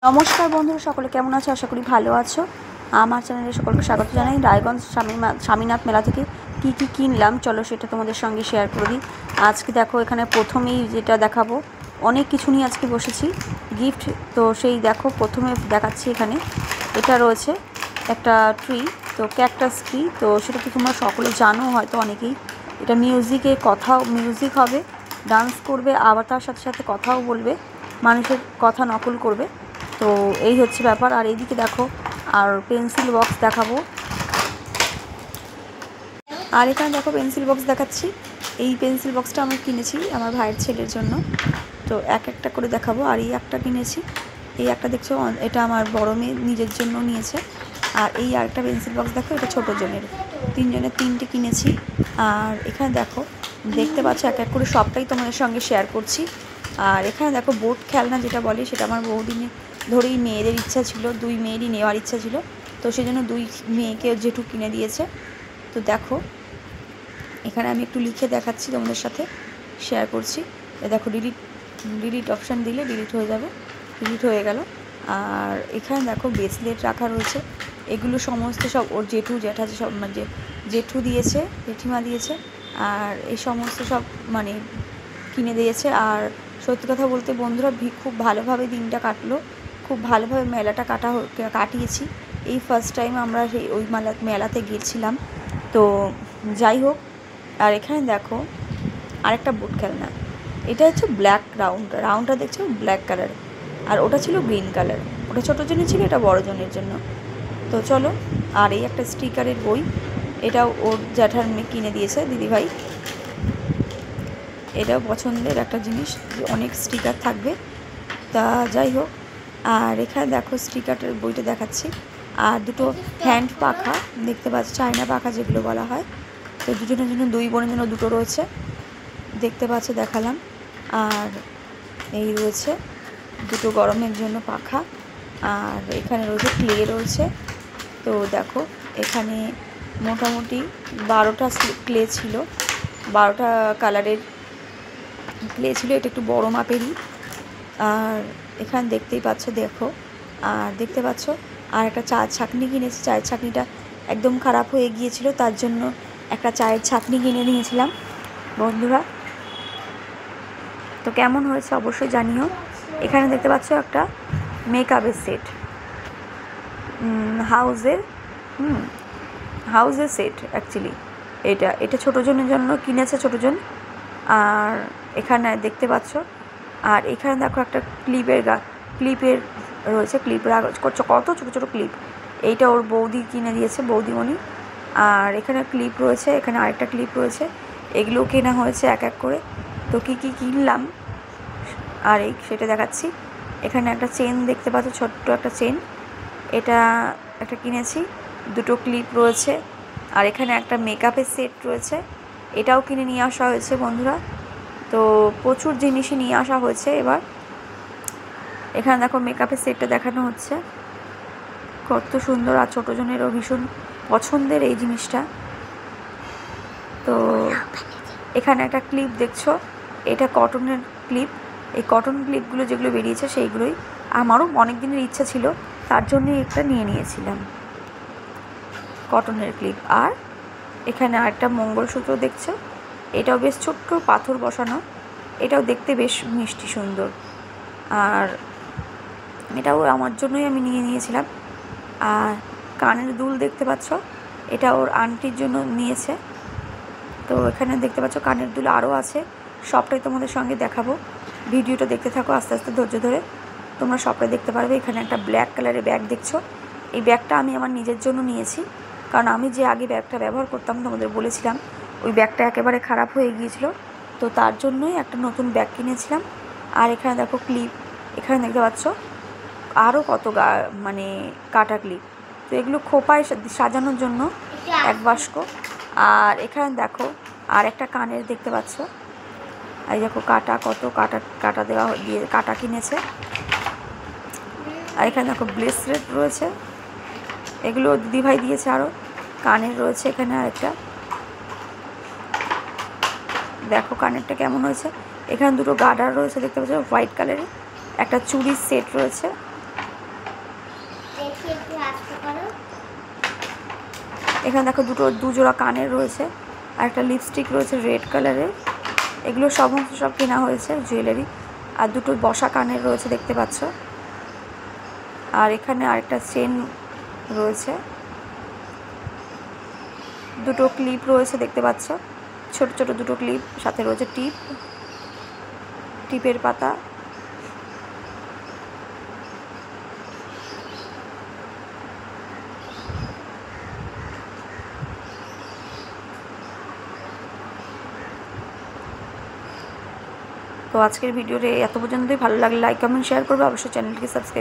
নমস্কার বন্ধুরা, সকলে কেমন আছো? আশা করি ভালো আছো। আমার চ্যানেলে সকলকে স্বাগত জানাই। রায়গঞ্জ স্বামীনাথ মেলা থেকে কি কি কিনলাম চলো সেটা তোমাদের সঙ্গে শেয়ার করে দিই। আজকে দেখো, এখানে প্রথমেই যেটা দেখাবো, অনেক কিছু নিয়ে আজকে বসেছি গিফট। তো সেই দেখো, প্রথমে দেখাচ্ছি এখানে এটা রয়েছে একটা ট্রি, তো ক্যাকটাস ট্রি। তো সেটা তো তোমরা সকলে জানো হয়তো অনেকেই। এটা মিউজিক হবে, ডান্স করবে, আবার তার সাথে সাথে কথাও বলবে, মানুষের কথা নকল করবে। তো এই হচ্ছে ব্যাপার। আর এইদিকে দেখো, আর পেন্সিল বক্স দেখাবো। আর এখানে দেখো পেন্সিল বক্স দেখাচ্ছি। এই পেন্সিল বক্সটা আমি কিনেছি আমার ভাইয়ের ছেলের জন্য। তো এক একটা করে দেখাবো। আর এই একটা কিনেছি, এই একটা দেখছো, এটা আমার বড় মেয়ে নিজের জন্য নিয়েছে। আর এই আরেকটা পেন্সিল বক্স দেখো, এটা ছোটো জনের, তিনজনের তিনটে কিনেছি। আর এখানে দেখো, দেখতে পাচ্ছ এক এক করে সবটাই তোমাদের সঙ্গে শেয়ার করছি। আর এখানে দেখো বোট খেলনা যেটা বলে, সেটা আমার বহুদিনে ধরেই মেয়েদের ইচ্ছা ছিল, দুই মেয়েরই নেওয়ার ইচ্ছা ছিল। তো সেই জন্য দুই মেয়েকে জেঠু কিনে দিয়েছে। তো দেখো, এখানে আমি একটু লিখে দেখাচ্ছি, তোমাদের সাথে শেয়ার করছি। দেখো, ডিলিট অপশান দিলে ডিলিট হয়ে যাবে, ডিলিট হয়ে গেল। আর এখানে দেখো ব্রেসলেট রাখা রয়েছে। এগুলো সমস্ত সব ওর জেঠু জ্যাঠা সব, মানে জেঠু দিয়েছে, জেঠিমা দিয়েছে। আর এই সমস্ত সব মানে কিনে দিয়েছে। আর সত্যি কথা বলতে বন্ধুরা, খুব ভালোভাবে দিনটা কাটলো, খুব ভালোভাবে মেলাটা কাটিয়েছি। এই ফার্স্ট টাইম আমরা সেই ওই মেলাতে গিয়েছিলাম। তো যাই হোক। আর এখানে দেখো আরেকটা বুট খেলনা, এটা হচ্ছে ব্ল্যাক রাউন্ডটা দেখছো, ব্ল্যাক কালার। আর ওটা ছিল গ্রিন কালার, ওটা ছোটো জনের ছিল, এটা বড় জনের জন্য। তো চলো। আর এই একটা স্টিকারের বই, এটাও ওর জ্যাঠার মেয়ে কিনে দিয়েছে, দিদিভাই। এটাও পছন্দের একটা জিনিস, অনেক স্টিকার থাকবে। তা যাই হোক। আর এখানে দেখো স্টিকারের বইটা দেখাচ্ছি। আর দুটো হ্যান্ড পাখা দেখতে পাচ্ছি, চায়না পাখা যেগুলো বলা হয়। তো দুজনের জন্য, দুই বোনের জন্য দুটো রয়েছে, দেখতে পাচ্ছ, দেখালাম। আর এই রয়েছে দুটো গরমের জন্য পাখা। আর এখানে রয়েছে ক্লে রয়েছে। তো দেখো, এখানে মোটামুটি 12টা ক্লে ছিল, 12টা কালারের ক্লে ছিল। এটা একটু বড় মাপেরই। আর এখানে দেখতেই পাচ্ছ, দেখো। আর দেখতে পাচ্ছ, আর একটা চায়ের ছাঁকনি কিনেছি। চায়ের ছাঁকনিটা একদম খারাপ হয়ে গিয়েছিল, তার জন্য একটা চায়ের ছাঁকনি কিনে নিয়েছিলাম বন্ধুরা। তো কেমন হয়েছে অবশ্যই জানিও। এখানে দেখতে পাচ্ছ একটা মেকআপের সেট, হাউজের সেট অ্যাকচুয়ালি। এটা ছোটো জনের জন্য কিনেছে, ছোটোজন। আর এখানে দেখতে পাচ্ছ। আর এখানে দেখো একটা ক্লিপের রয়েছে, কত ছোটো ছোটো ক্লিপ। এইটা ওর বৌদি কিনে দিয়েছে, বৌদিমণি। আর এখানে ক্লিপ রয়েছে, এখানে আরেকটা ক্লিপ রয়েছে। এগুলোও কেনা হয়েছে এক এক করে। তো কী কী কিনলাম আর সেটা দেখাচ্ছি। এখানে একটা চেন দেখতে পাচ্ছ, ছোট্ট একটা চেন, এটা একটা কিনেছি। দুটো ক্লিপ রয়েছে। আর এখানে একটা মেকআপের সেট রয়েছে, এটাও কিনে নিয়ে আসা হয়েছে বন্ধুরা। তো প্রচুর জিনিসই নিয়ে আসা হয়েছে এবার। এখানে দেখো মেকআপের সেটটা দেখানো হচ্ছে, কত সুন্দর। আর ছোটো জনেরও ভীষণ পছন্দের এই জিনিসটা। তো এখানে একটা ক্লিপ দেখছো, এটা কটনের ক্লিপ। এই কটন ক্লিপগুলো যেগুলো বেরিয়েছে সেইগুলোই আমারও অনেক দিনের ইচ্ছা ছিল, তার জন্যই একটা নিয়ে নিয়েছিলাম, কটনের ক্লিপ। আর এখানে আরেকটা মঙ্গলসূত্র দেখছো, এটাও বেশ ছোট্ট পাথর বসানো, এটাও দেখতে বেশ মিষ্টি সুন্দর। আর এটাও আমার জন্যই আমি নিয়ে নিয়েছিলাম। আর কানের দুল দেখতে পাচ্ছ, এটা ওর আন্টির জন্য নিয়েছে। তো এখানে দেখতে পাচ্ছ কানের দুল আরও আছে, সবটাই তোমাদের সঙ্গে দেখাবো। ভিডিওটা দেখতে থাকো আস্তে আস্তে, ধৈর্য ধরে তোমরা সবটাই দেখতে পারবে। এখানে একটা ব্ল্যাক কালারের ব্যাগ দেখছো, এই ব্যাগটা আমি আমার নিজের জন্য নিয়েছি, কারণ আমি যে আগে ব্যাগটা ব্যবহার করতাম তোমাদের বলেছিলাম, ওই ব্যাগটা একেবারে খারাপ হয়ে গিয়েছিল। তো তার জন্যই একটা নতুন ব্যাগ কিনেছিলাম। আর এখানে দেখো ক্লিপ, এখানে দেখতে পাচ্ছ আরও কত মানে কাটা ক্লিপ। তো এগুলো খোপায় সাজানোর জন্য এক বাস্ক। আর এখানে দেখো আর একটা কানের দেখতে পাচ্ছ, এই দেখো কত কাটা দিয়ে কাটা কিনেছে। আর এখানে দেখো ব্রেসলেট রয়েছে, এগুলো দিদিভাই দিয়েছে। আরও কানের রয়েছে এখানে আরেকটা, দেখো কানেরটা কেমন হয়েছে। এখানে দুটো গার্ডার রয়েছে দেখতে পাচ্ছ হোয়াইট কালারের, একটা চুড়ির সেট রয়েছে। এখানে দেখো দু জোড়া কানের রয়েছে, আর একটা লিপস্টিক রয়েছে রেড কালারের। এগুলো সব কেনা হয়েছে জুয়েলারি। আর দুটো বসা কানের রয়েছে দেখতে পাচ্ছ। আর এখানে আরেকটা চেন রয়েছে, দুটো ক্লিপ রয়েছে দেখতে পাচ্ছ, ছোট ছোট দুটো ক্লিপ, সাথে রয়েছে টিপের পাতা। তো আজকের ভিডিওতে এত পর্যন্তই। ভালো লাগলে লাইক কমেন্ট শেয়ার করবে, অবশ্যই চ্যানেলটিকে সাবস্ক্রাইব